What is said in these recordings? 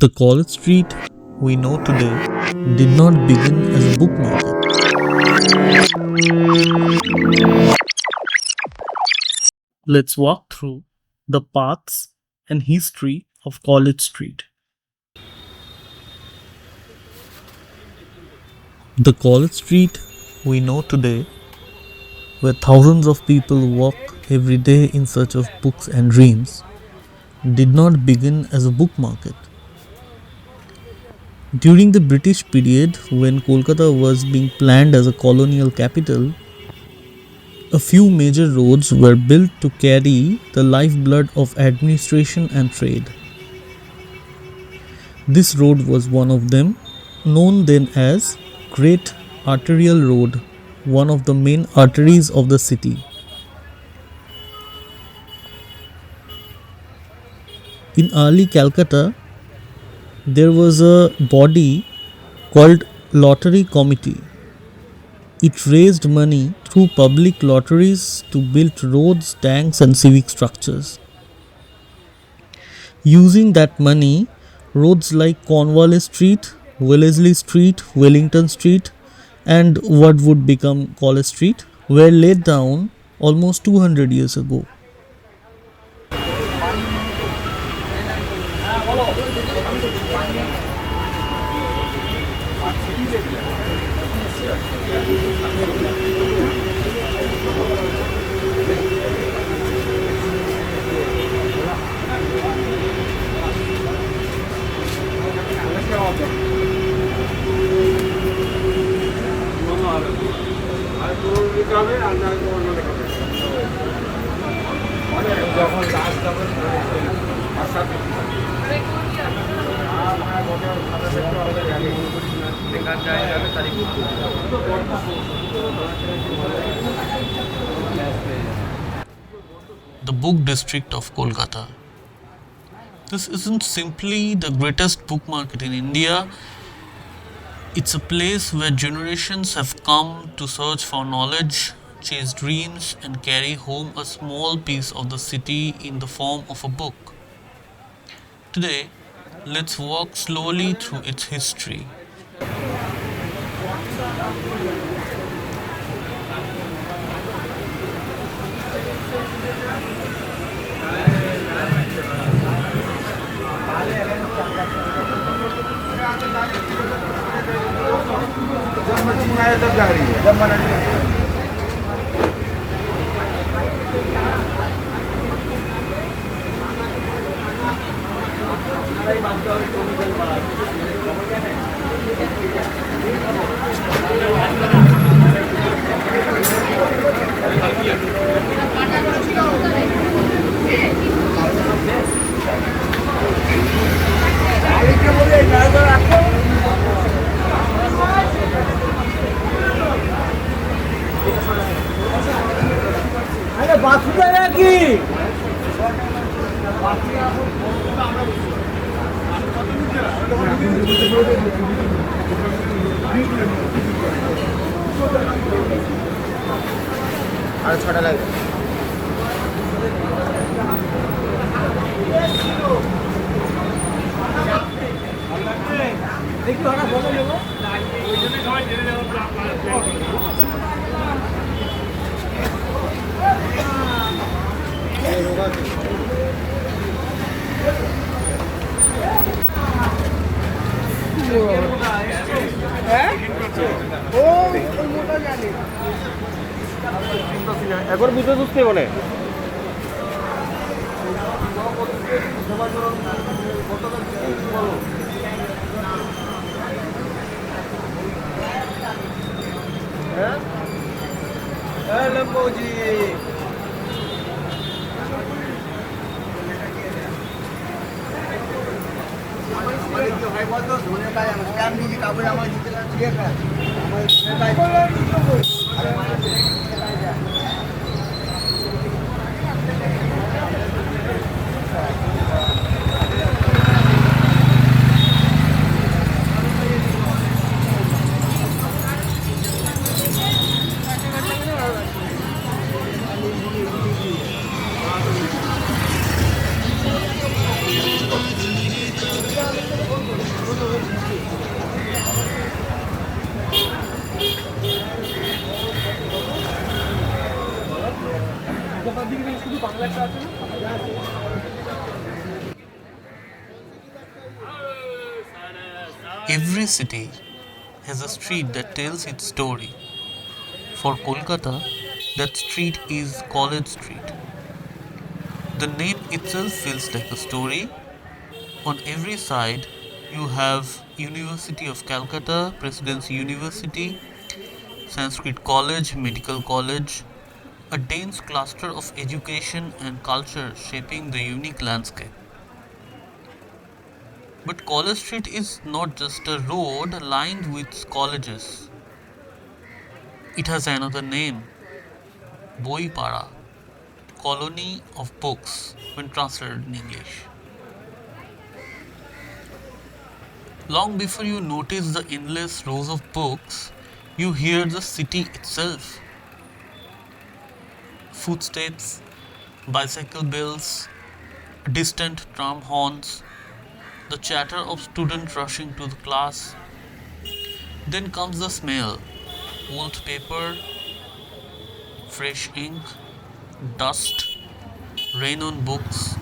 The College Street we know today did not begin as a book market. Let's walk through the paths and history of College Street. The College Street we know today, where thousands of people walk every day in search of books and dreams, did not begin as a book market. During the British period, when Kolkata was being planned as a colonial capital, a few major roads were built to carry the lifeblood of administration and trade. This road was one of them, known then as Great Arterial Road, one of the main arteries of the city. In early Calcutta, there was a body called Lottery Committee. It raised money through public lotteries to build roads, tanks, and civic structures. Using that money, roads like Cornwallis Street, Wellesley Street, Wellington Street, and what would become College Street were laid down almost 200 years ago. The book district of Kolkata. This isn't simply the greatest book market in India. It's a place where generations have come to search for knowledge, chase dreams, and carry home a small piece of the city in the form of a book. Today, let's walk slowly through its history. আর ছটা লাগবে দেখি ওরা বলে নেব ওই জন্য সবাই জেনে যাবো এখন বুঝতে বুঝতে বলে লম্বোজি ভাই বলতো ধরে পাই আমার স্ক্যাম দিয়ে কাপড় আমার দিতে দিয়ে Every city has a street that tells its story. For Kolkata, that street is College Street. The name itself feels like a story. On every side, you have University of Calcutta, Presidency University, Sanskrit College, Medical College, a dense cluster of education and culture shaping the unique landscape. But College Street is not just a road lined with colleges. It has another name, Boipara, colony of books when translated in English. Long before you notice the endless rows of books, you hear the city itself. Footsteps, bicycle bells, distant tram horns, the chatter of students rushing to the class. Then comes the smell, old paper, fresh ink, dust, rain on books.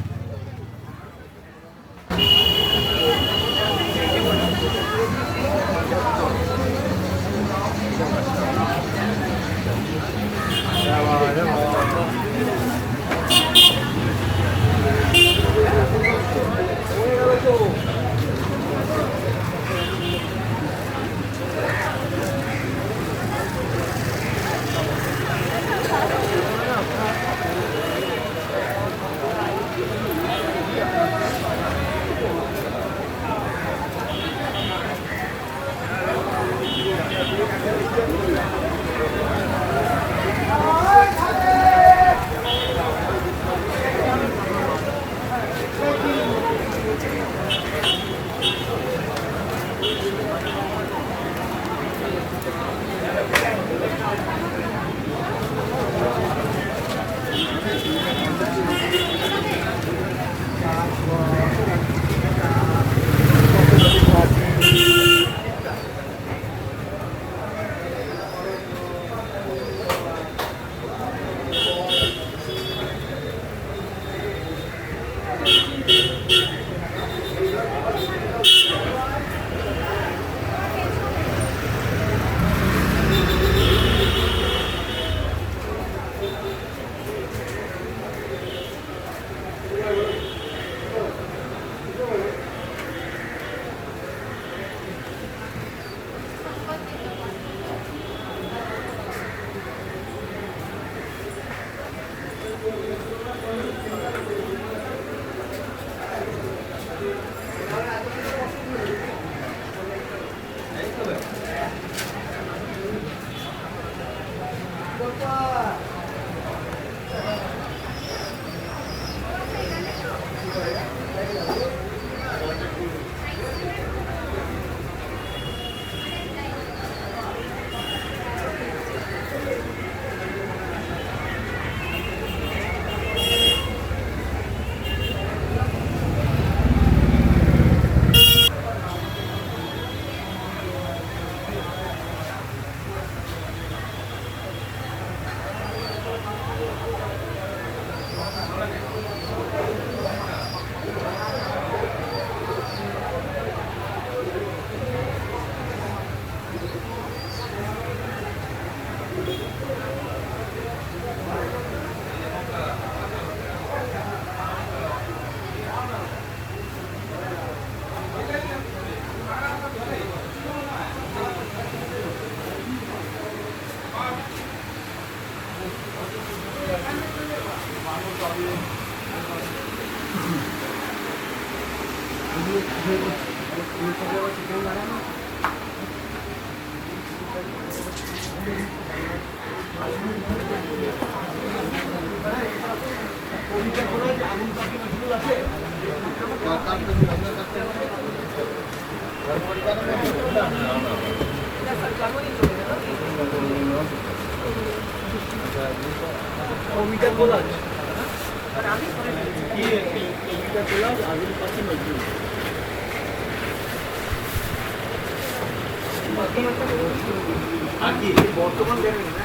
আর কি বর্তমান জানেন না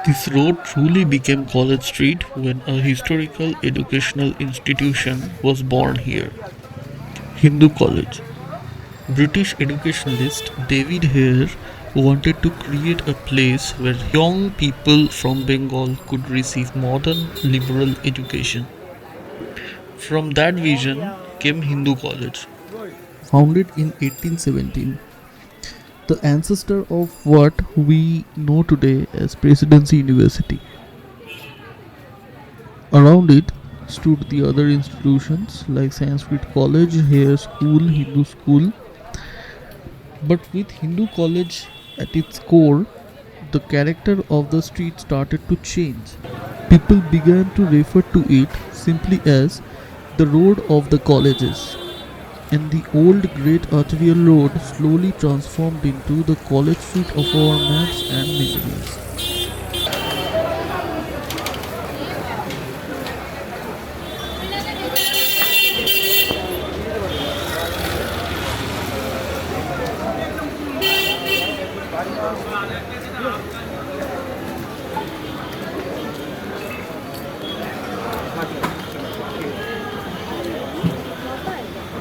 This road truly became College Street when a historical educational institution was born here, Hindu College. British educationalist David Hare wanted to create a place where young people from Bengal could receive modern liberal education. From that vision came Hindu College, founded in 1817, the ancestor of what we know today as Presidency University. Around it stood the other institutions like Sanskrit College, Hare School, Hindu School. But with Hindu College at its core, the character of the street started to change. People began to refer to it simply as the road of the colleges, and the old Great Arterial Road slowly transformed into the College Street of our maps and memories.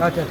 अच्छा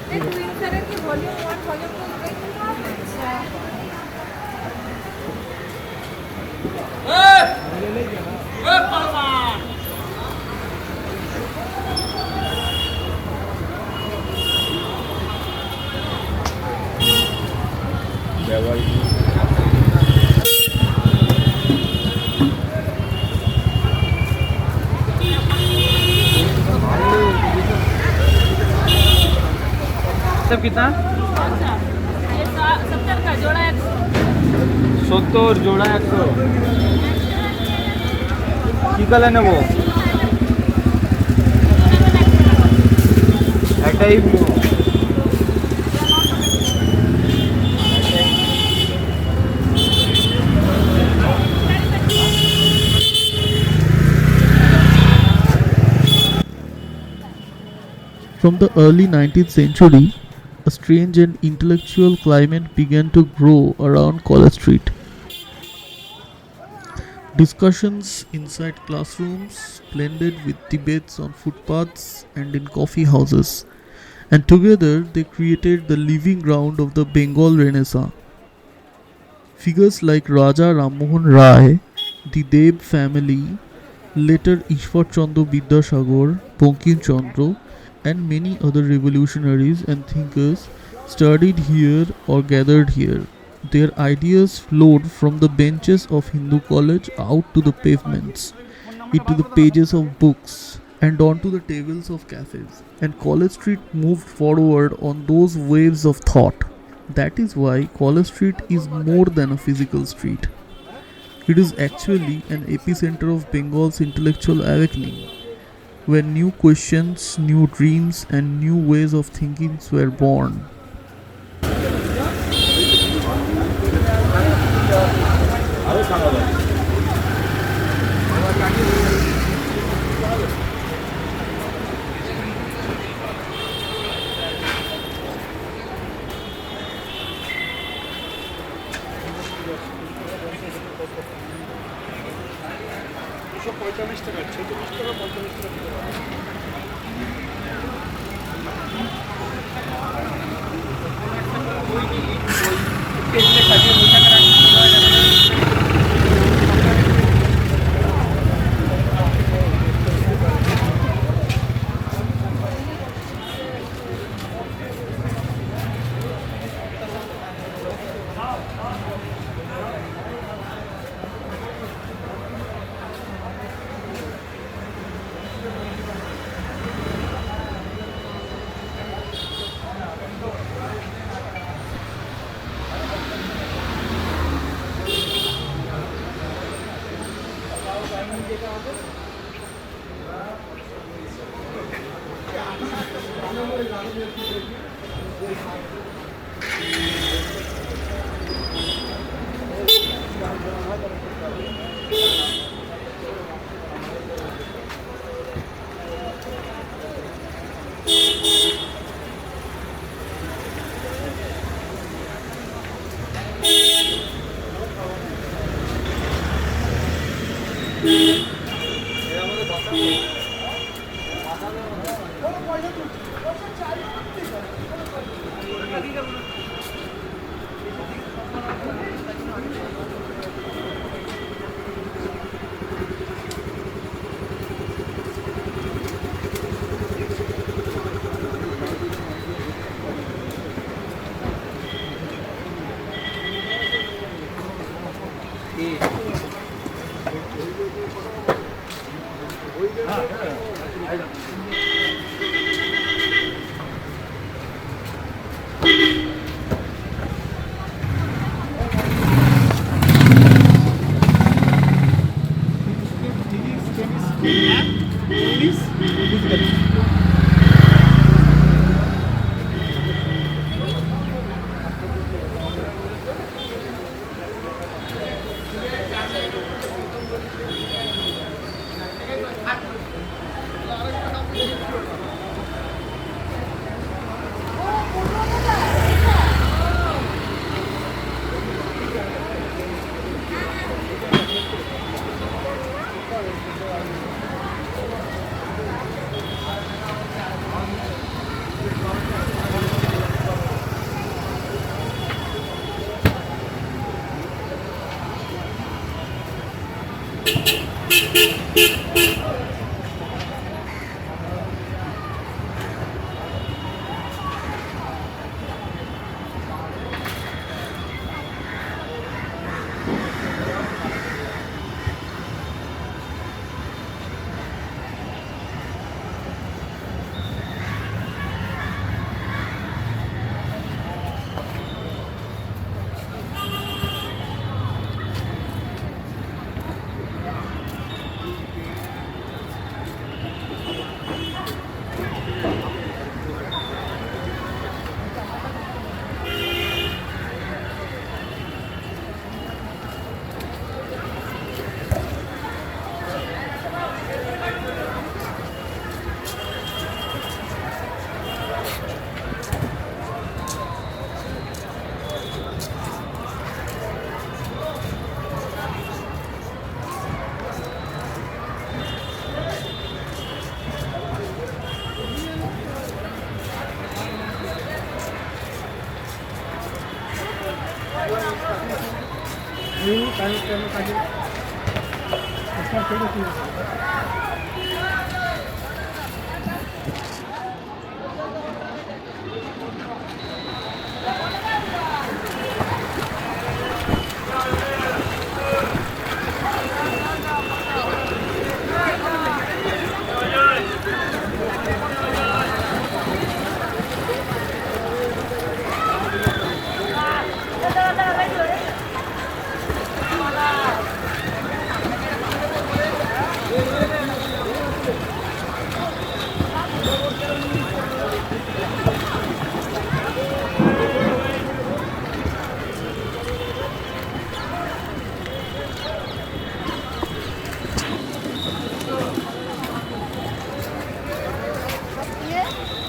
सब कितना ये 70 का जोड़ा 70 जोड़ा 100 কি colour নেব একটাই From the early 19th century, a strange and intellectual climate began to grow around College Street. Discussions inside classrooms blended with debates on footpaths and in coffee houses, and together they created the living ground of the Bengal Renaissance. Figures like Raja Rammohon Rai, the Deb family, later Ishwar Chandra Vidyasagar, Bankim Chandra, and many other revolutionaries and thinkers studied here or gathered here. Their ideas flowed from the benches of Hindu College out to the pavements, into the pages of books, and onto the tables of cafes. And College Street moved forward on those waves of thought. That is why College Street is more than a physical street. It is actually an epicenter of Bengal's intellectual awakening, where new questions, new dreams, and new ways of thinking were born.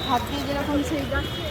হাত দিয়ে যেরকম সেই যাচ্ছে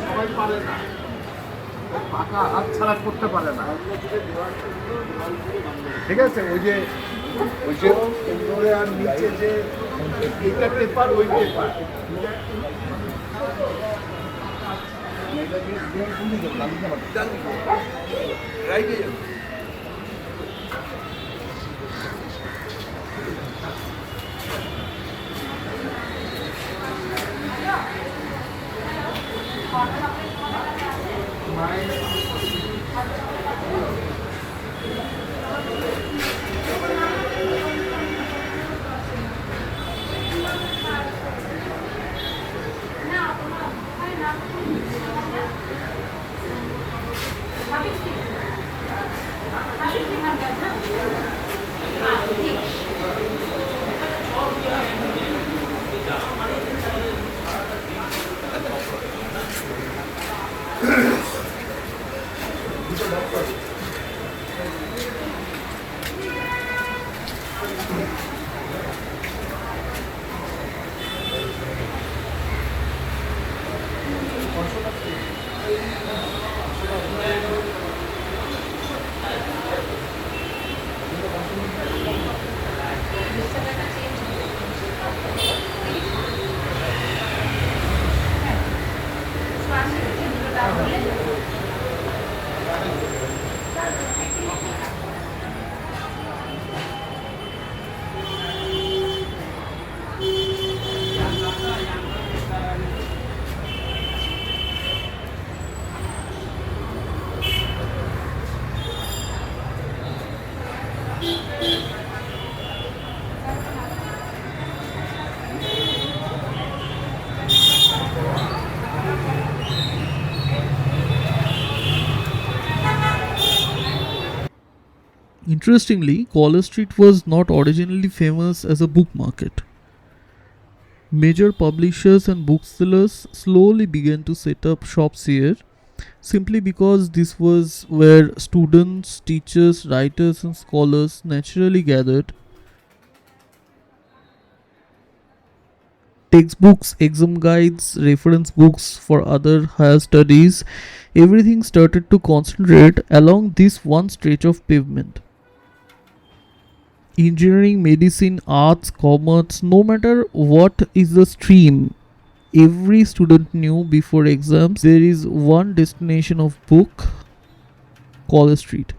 সবাই পারে না, পাকা হাত ছাড়া করতে পারে না। ঠিক আছে, ওই যে উপরে আর নিচে যে এইটা পেপার, ওই পেপার রাইটে যাবে। Interestingly, College Street was not originally famous as a book market. Major publishers and booksellers slowly began to set up shops here simply because this was where students, teachers, writers, and scholars naturally gathered. Textbooks, exam guides, reference books for other higher studies, everything started to concentrate along this one stretch of pavement. Engineering, medicine, arts, commerce, no matter what is the stream, every student knew before exams there is one destination of book, College Street.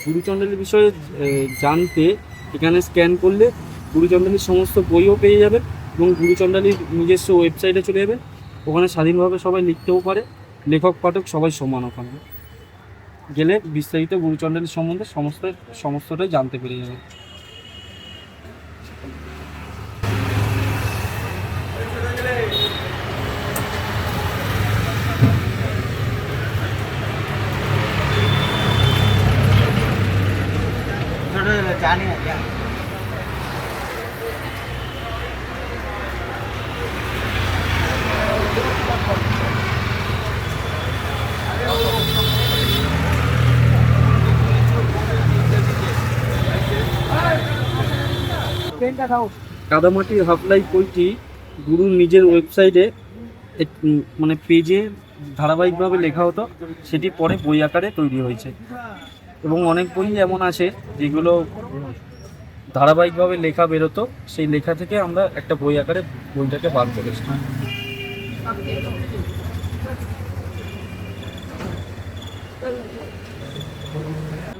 গুরুচণ্ডালীর বিষয়ে জানতে এখানে scan করলে গুরুচণ্ডালীর সমস্ত বইও পেয়ে যাবে এবং গুরুচণ্ডালীর নিজস্ব ওয়েবসাইটে চলে যাবে। ওখানে স্বাধীনভাবে সবাই লিখতেও পারে, লেখক পাঠক সবাই সমান। ওখানে গেলে বিস্তারিত গুরুচণ্ডালীর সম্বন্ধে সমস্তটাই জানতে পেরে যাবে। কাদামাটির হাফ লাইফ বইটি গুরুর নিজের ওয়েবসাইটে মানে পেজে ধারাবাহিকভাবে লেখা হতো, সেটি পরে বই আকারে তৈরি হয়েছে। এবং অনেক বই এমন আছে যেগুলো ধারাবাহিকভাবে লেখা বেরোতো, সেই লেখা থেকে আমরা একটা বই আকারে বইটাকে বার করেছি।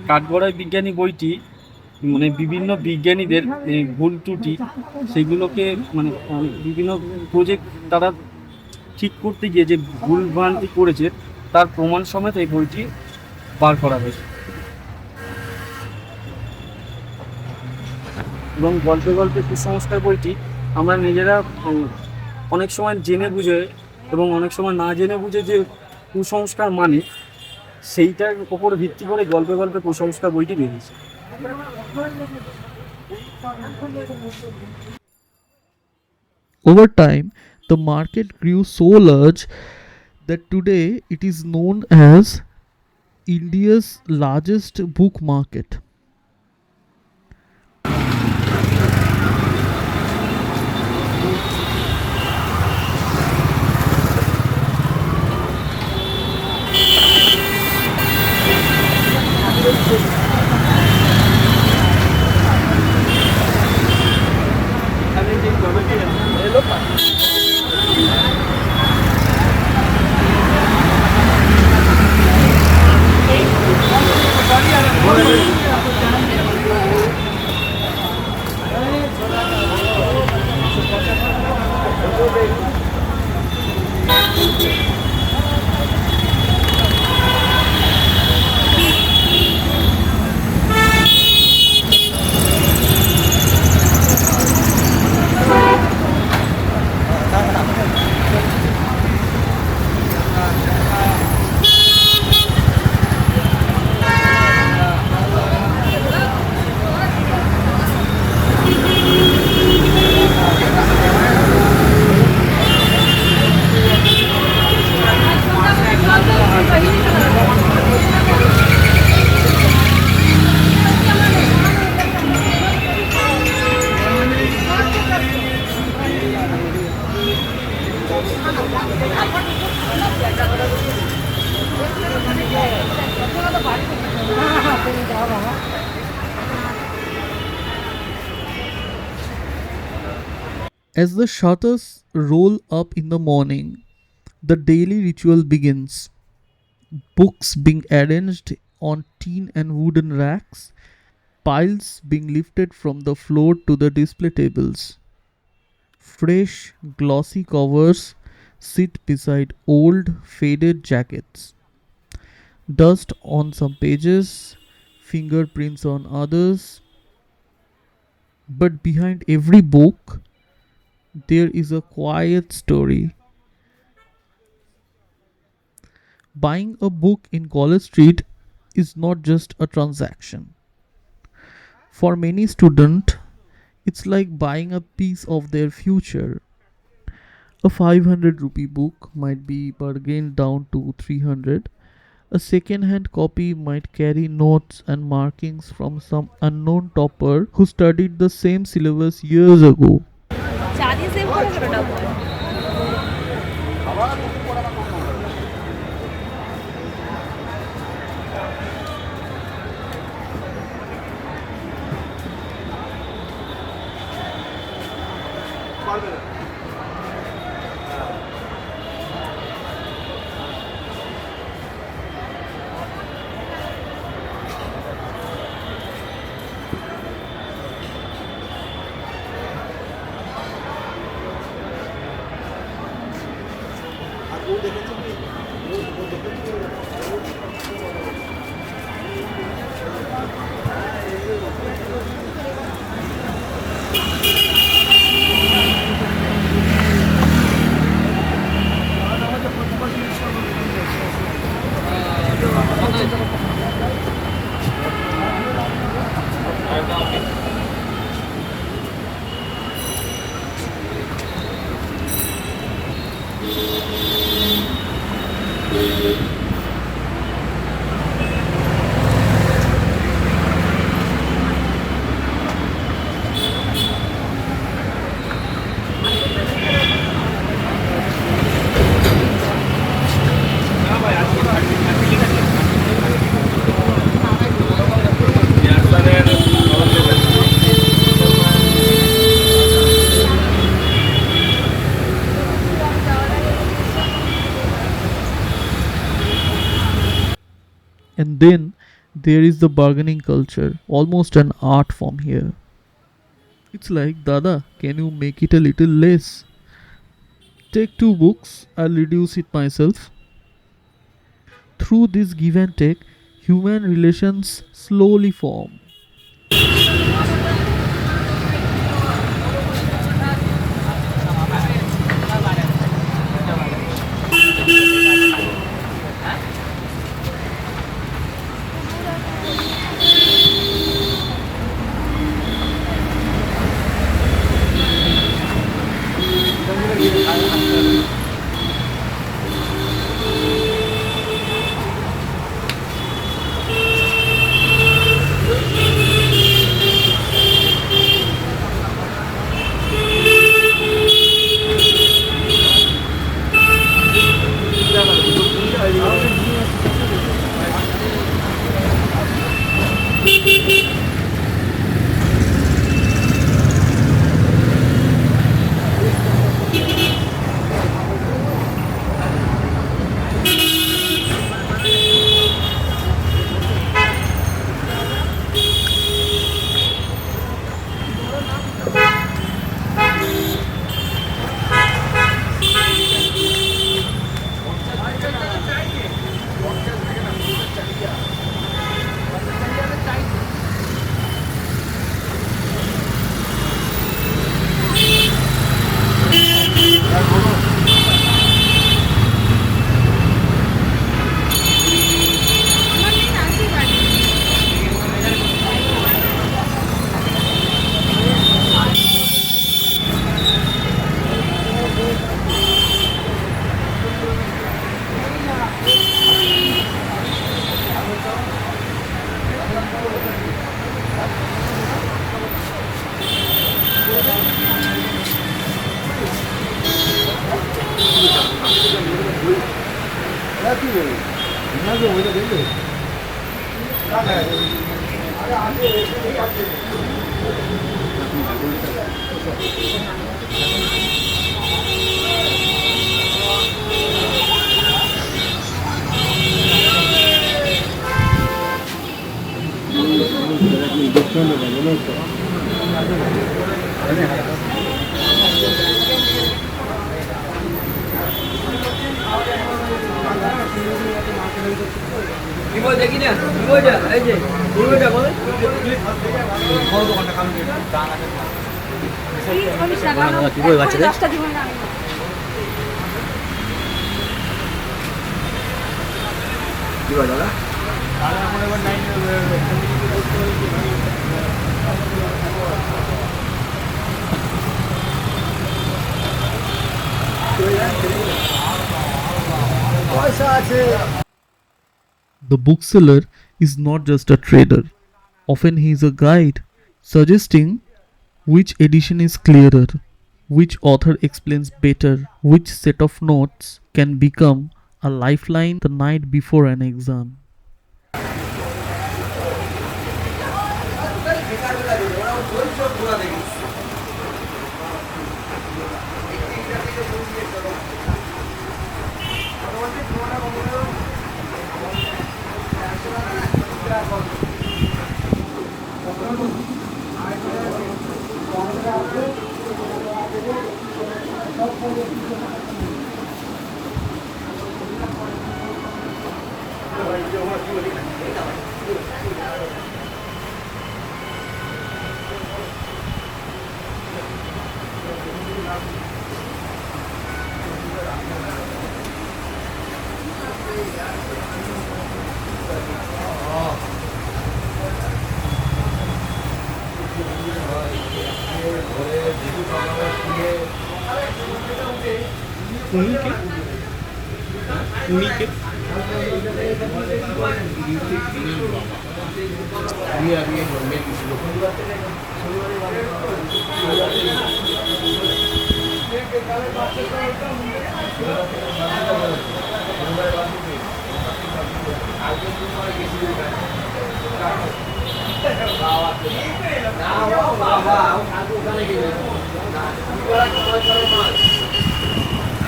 কাঠগড়াই বিজ্ঞানী বইটি মানে বিভিন্ন বিজ্ঞানীদের ভুল ত্রুটি সেগুলোকে মানে বিভিন্ন প্রজেক্ট তারা ঠিক করতে গিয়ে যে ভুল ভ্রান্তি করেছে তার প্রমাণ সমেত এই বইটি বার করা হয়েছে। এবং গল্পে গল্পে কুসংস্কার বইটি আমরা নিজেরা অনেক সময় জেনে বুঝে এবং অনেক সময় না জেনে বুঝে যে কুসংস্কার মানে সেইটার উপর ভিত্তি করে গল্পে গল্পে কুসংস্কার বইটি বেরিয়েছে। Over time, the market grew so large that today it is known as India's largest book market. As the shutters roll up in the morning, the daily ritual begins. Books being arranged on tin and wooden racks, piles being lifted from the floor to the display tables. Fresh, glossy covers sit beside old, faded jackets. Dust on some pages, fingerprints on others. But behind every book, there is a quiet story. Buying a book in College Street is not just a transaction. For many students, it's like buying a piece of their future. A 500 rupee book might be bargained down to 300. A second hand copy might carry notes and markings from some unknown topper who studied the same syllabus years ago. চা দিয়ে save করে কেন And then there is the bargaining culture, almost an art form here. It's like, Dada, can you make it a little less? Take 2 books, I'll reduce it myself. Through this give and take, human relations slowly form. কি বই বাচ্চাদের কি বল দাদা? পয়সা আছে। The bookseller is not just a trader. Often he is a guide, suggesting which edition is clearer, which author explains better, which set of notes can become a lifeline the night before an exam.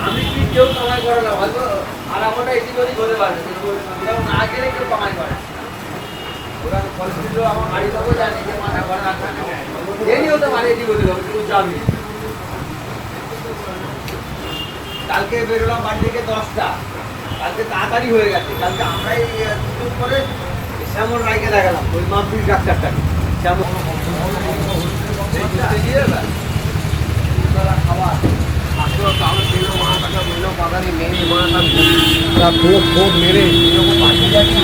আমি কি কেউ কামাই করে না হয়তো আর আমরা এসে যদি ধরে পারে যেমন না গেলে কেউ কামাই করে ওরা ফলছিল আমার বাড়ি লোক জানে যে মাথা ঘরে রাখবে না দেরি হতে পারে এটি বলে দেবো কিন্তু যাবি কালকে বেরোলাম বাড়ি থেকে 10টা কালকে তাড়াতাড়ি হয়ে গেছে কালকে আমরাই দুপুর করে শ্যামল রায়কে দেখালাম ওই মাম্পির ডাক্তারটাকে শ্যামল খাবার মেরে এরকম পাঠিয়ে যাচ্ছি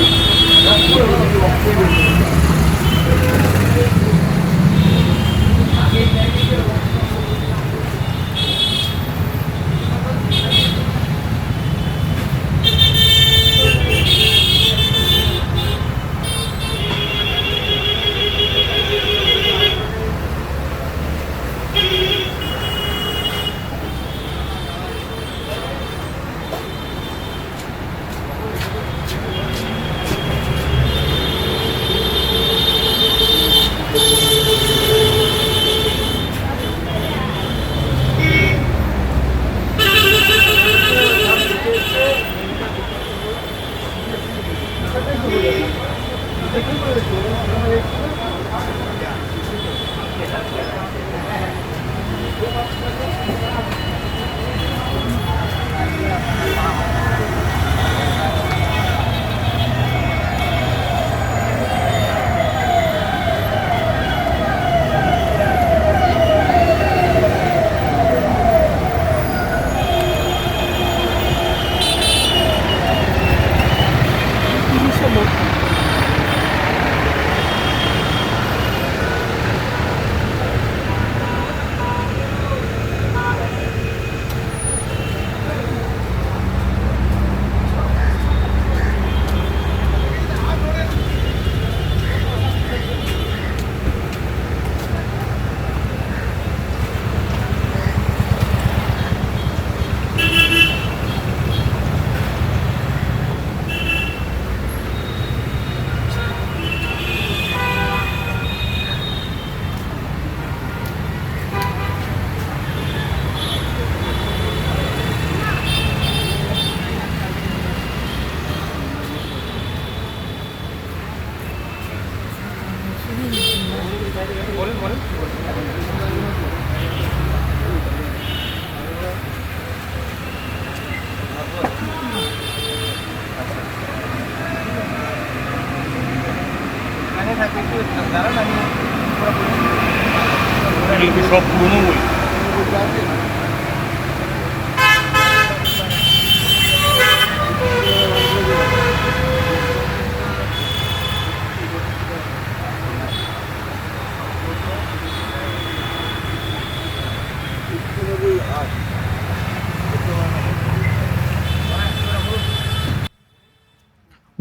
কিন্তু সব পুরনো বই।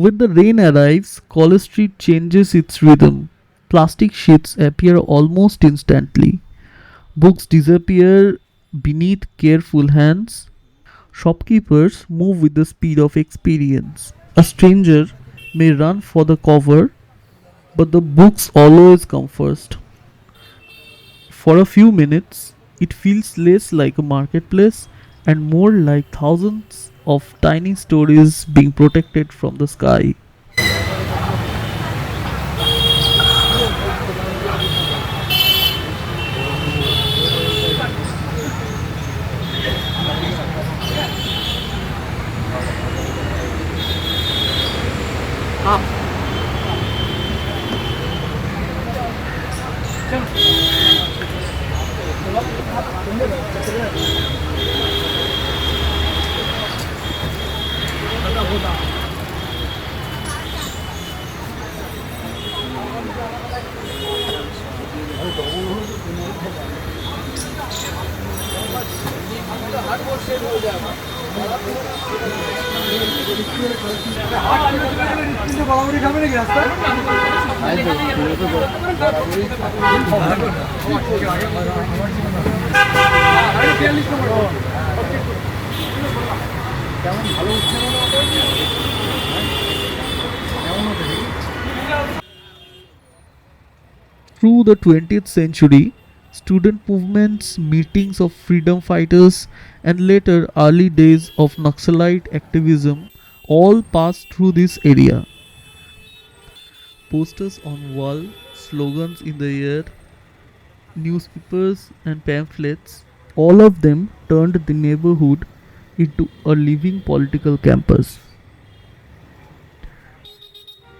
When the rain arrives, College Street changes its rhythm. Plastic sheets appear almost instantly. Books disappear beneath careful hands. Shopkeepers move with the speed of experience. A stranger may run for the cover, but the books always come first. For a few minutes, it feels less like a marketplace and more like thousands of tiny stories being protected from the sky. Through the 20th century, student movements, meetings of freedom fighters, and later early days of Naxalite activism all passed through this area. Posters on wall, slogans in the air, newspapers and pamphlets, all of them turned the neighborhood into a living political campus.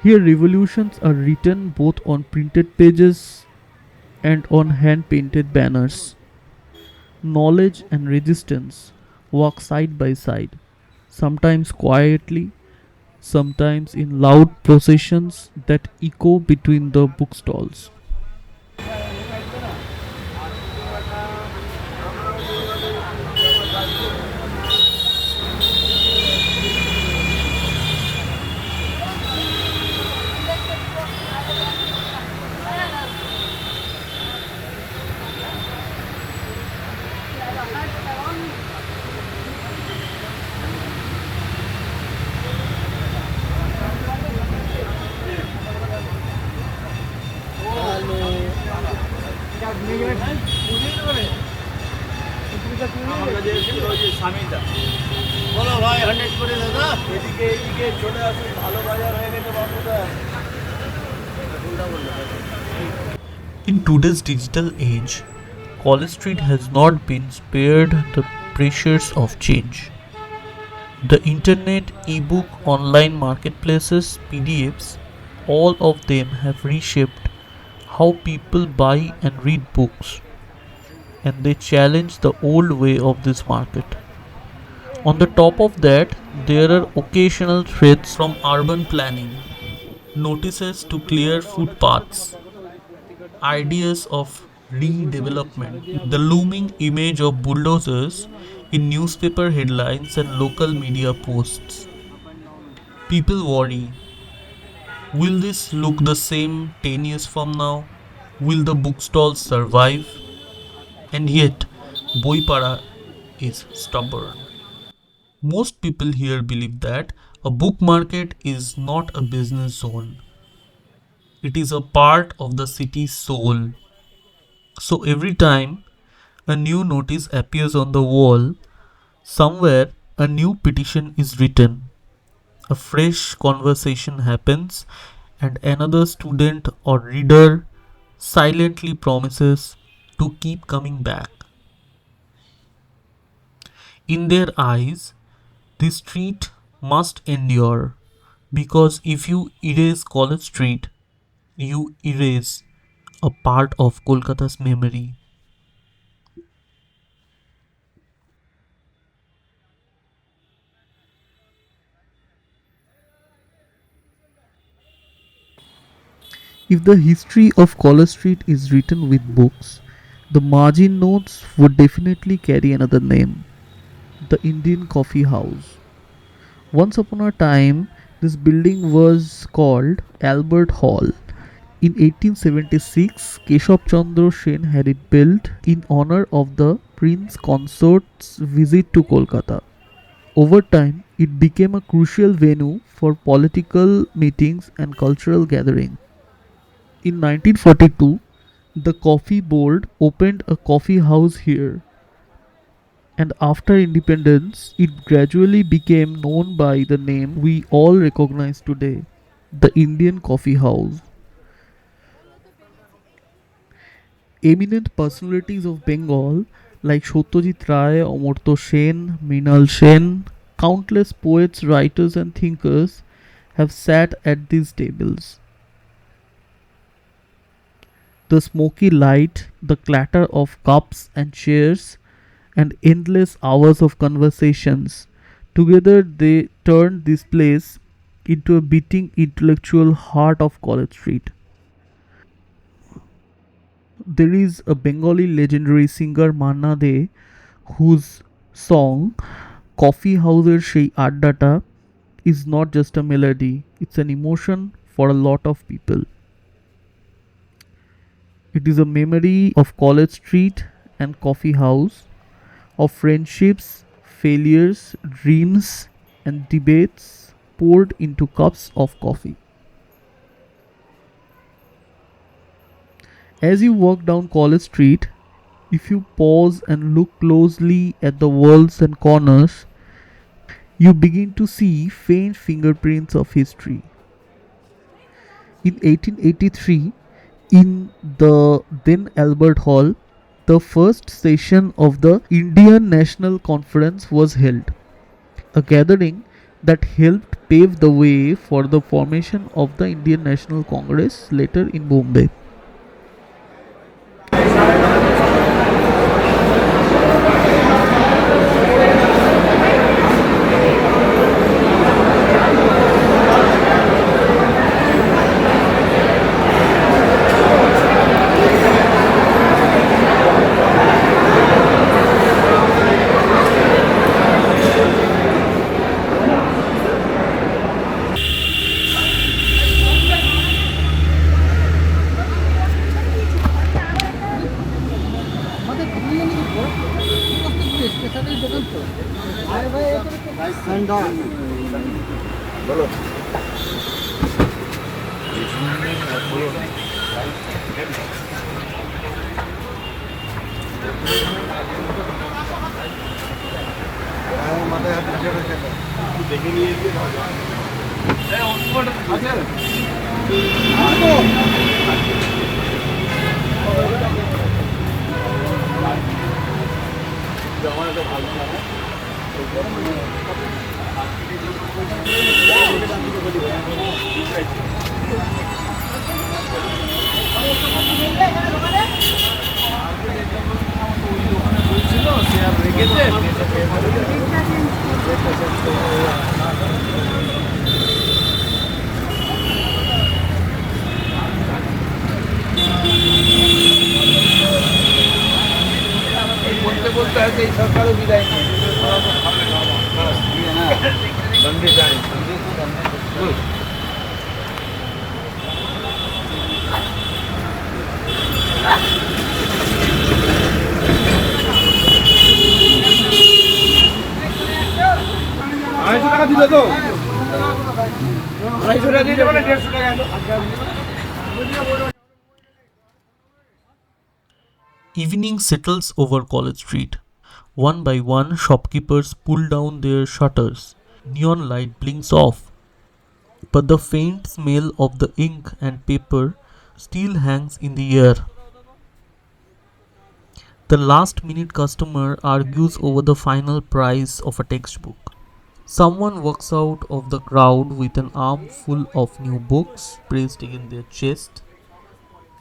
Here revolutions are written both on printed pages and on hand painted banners. Knowledge and resistance walk side by side, sometimes quietly, sometimes in loud processions that echo between the bookstalls. In today's digital age, College Street has not been spared the pressures of change. The internet, ebook, online marketplaces, PDFs, all of them have reshaped how people buy and read books, and they challenge the old way of this market. On the top of that, there are occasional threats from urban planning, notices to clear footpaths, ideas of redevelopment, the looming image of bulldozers in newspaper headlines and local media posts. People worry, will this look the same 10 years from now? Will the bookstalls survive? And yet, Boipara is stubborn. Most people here believe that a book market is not a business zone. It is a part of the city's soul. So every time a new notice appears on the wall, somewhere a new petition is written, a fresh conversation happens, and another student or reader silently promises to keep coming back. In their eyes, this street must endure because if you erase College Street, you erase a part of Kolkata's memory. If the history of College Street is written with books, the margin notes would definitely carry another name, the Indian Coffee House. Once upon a time, this building was called Albert Hall. In 1876, Keshav Chandra Sen had it built in honor of the Prince Consort's visit to Kolkata. Over time, it became a crucial venue for political meetings and cultural gatherings. In 1942, the Coffee Board opened a coffee house here, and after independence, it gradually became known by the name we all recognize today, the Indian Coffee House. Eminent personalities of Bengal like Satyajit Ray, Amartya Sen, Mrinal Sen, countless poets, writers, and thinkers have sat at these tables. The smoky light, the clatter of cups and chairs, and endless hours of conversations. Together, they turned this place into a beating intellectual heart of College Street. There is a Bengali legendary singer Manna De whose song Coffee Houseer Shei Addata is not just a melody, it's an emotion for a lot of people. It is a memory of College Street and Coffee House, of friendships, failures, dreams, and debates poured into cups of coffee. As you walk down College Street, if you pause and look closely at the walls and corners, you begin to see faint fingerprints of history. In 1883, in the then Albert Hall, the first session of the Indian National Conference was held, a gathering that helped pave the way for the formation of the Indian National Congress later in Bombay. বলতে বলতে হয়তো এই সরকারও বিদায় নেই সন্ধে time আড়াইশো টাকা দিল তো আড়াইশো টাকা দিয়ে মানে 150 টাকা Evening settles over College Street. One by one, shopkeepers pull down their shutters. Neon light blinks off, but the faint smell of the ink and paper still hangs in the air. The last minute customer argues over the final price of a textbook. Someone walks out of the crowd with an arm full of new books pressed in their chest.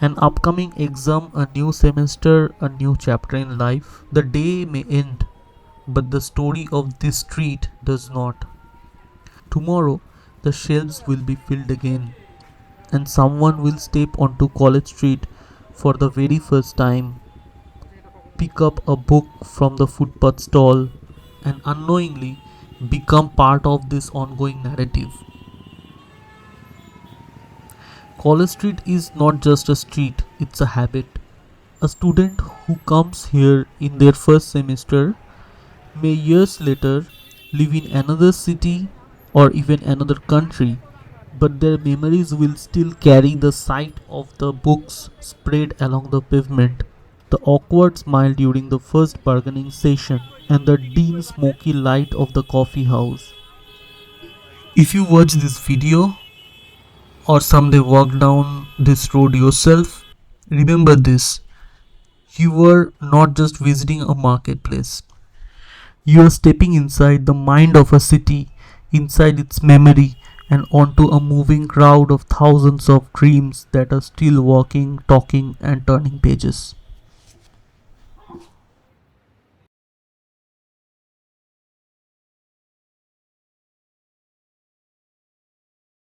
An upcoming exam, a new semester, a new chapter in life. The day may end, but the story of this street does not. Tomorrow, the shelves will be filled again, and someone will step onto College Street for the very first time, pick up a book from the footpath stall, and unknowingly become part of this ongoing narrative. College Street is not just a street, it's a habit. A student who comes here in their first semester may years later live in another city or even another country, but their memories will still carry the sight of the books spread along the pavement, the awkward smile during the first bargaining session, and the dim smoky light of the coffee house. If you watch this video or someday walk down this road yourself, remember this: you are not just visiting a marketplace. You are stepping inside the mind of a city, inside its memory, and onto a moving crowd of thousands of dreams that are still walking, talking, and turning pages.